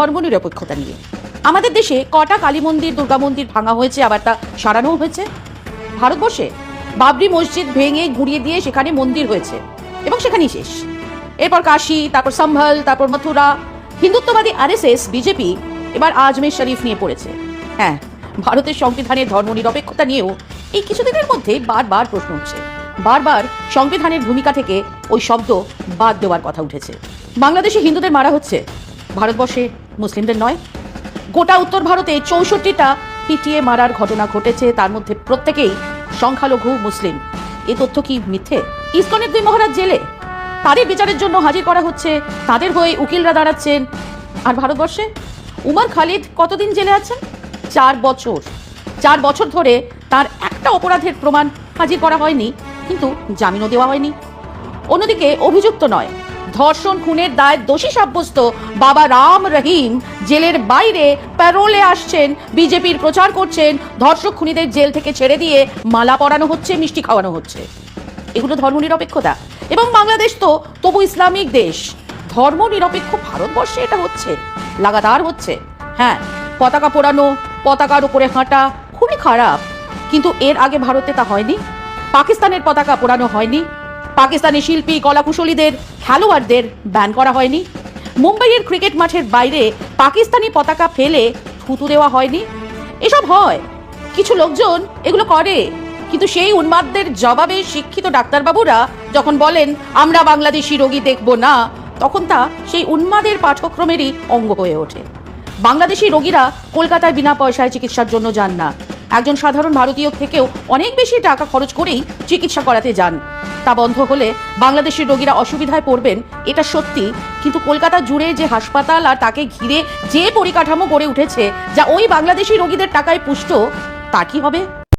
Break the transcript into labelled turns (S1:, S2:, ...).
S1: ধর্মনিরপেক্ষতা নিয়ে আমাদের দেশে কটা কালী মন্দির দুর্গা মন্দির ভাঙা হয়েছে, আবার তা সারানোও হয়েছে। ভারতবর্ষে বাবরি মসজিদ ভেঙে গুঁড়িয়ে দিয়ে সেখানে মন্দির হয়েছে এবং সেখানেই শেষ। এরপর কাশী, তারপর সম্ভল, তারপর মথুরা। হিন্দুত্ববাদী আরএসএস, বিজেপি এবার আজমের শরীফ নিয়ে পড়েছে। হ্যাঁ, ভারতের সংবিধানের ধর্মনিরপেক্ষতা নিয়েও এই কিছুদিনের মধ্যে বারবার প্রশ্ন উঠছে। বারবার সংবিধানের ভূমিকা থেকে ওই শব্দ বাদ দেওয়ার কথা উঠেছে। বাংলাদেশে হিন্দুদের মারা হচ্ছে, ভারতবর্ষে মুসলিমদের নয়। গোটা উত্তর ভারতে 64টা পিটিয়ে মারার ঘটনা ঘটেছে, তার মধ্যে প্রত্যেকেই সংখ্যালঘু মুসলিম। এ তথ্য কি মিথ্যে? ইসকনের 2 মহারাজ জেলে, তাদের বিচারের জন্য হাজির করা হচ্ছে, তাদের হয়ে উকিলরা দাঁড়াচ্ছেন। আর ভারতবর্ষে উমর খালিদ কতদিন জেলে আছেন? 4 বছর। 4 বছর ধরে তার একটা অপরাধের প্রমাণ হাজির করা হয়নি, কিন্তু জামিনও দেওয়া হয়নি। অন্যদিকে অভিযুক্ত নয়, ধর্ষণ খুনের দায় দোষী সাব্যস্ত বাবা রাম রহিম জেলের বাইরে প্যারোলে আসছেন, বিজেপির প্রচার করছেন, ধর্ষক খুনিদের জেল থেকে ছেড়ে দিয়ে মালা পরানো হচ্ছে, মিষ্টি খাওয়ানো হচ্ছে। এগুলো ধর্মনিরপেক্ষতা? এবং বাংলাদেশ তো তবু ইসলামিক দেশ। ধর্মনিরপেক্ষ ভারতবর্ষে এটা হচ্ছে, লাগাতার হচ্ছে। হ্যাঁ, পতাকা পোড়ানো, পতাকার উপরে হাঁটা খুবই খারাপ, কিন্তু এর আগে ভারতে তা হয়নি। পাকিস্তানের পতাকা পোড়ানো হয়নি, পাকিস্তানি শিল্পী, কলাকুশলীদের, খেলোয়াড়দের ব্যান করা হয়নি, মুম্বাইয়ের ক্রিকেট মাঠের বাইরে পাকিস্তানি পতাকা ফেলে থুতু দেওয়া হয়নি। এসব হয়, কিছু লোকজন এগুলো করে, কিন্তু সেই উন্মাদদের জবাবে শিক্ষিত ডাক্তারবাবুরা যখন বলেন আমরা বাংলাদেশি রোগী দেখব না, তখন তা সেই উন্মাদের পাঠ্যক্রমেরই অঙ্গ হয়ে ওঠে। বাংলাদেশি রোগীরা কলকাতায় বিনা পয়সায় চিকিৎসার জন্য যান না, একজন সাধারণ ভারতীয় থেকেও অনেক বেশি টাকা খরচ করেই চিকিৎসা করাতে যান। তা বন্ধ হলে বাংলাদেশি রোগীরা অসুবিধায় পড়বেন, এটা সত্যি। কিন্তু কলকাতা জুড়ে যে হাসপাতাল আর তাকে ঘিরে যে পরিকাঠামো গড়ে উঠেছে, যা ওই বাংলাদেশি রোগীদের টাকায় পুষ্ট, তা কি হবে?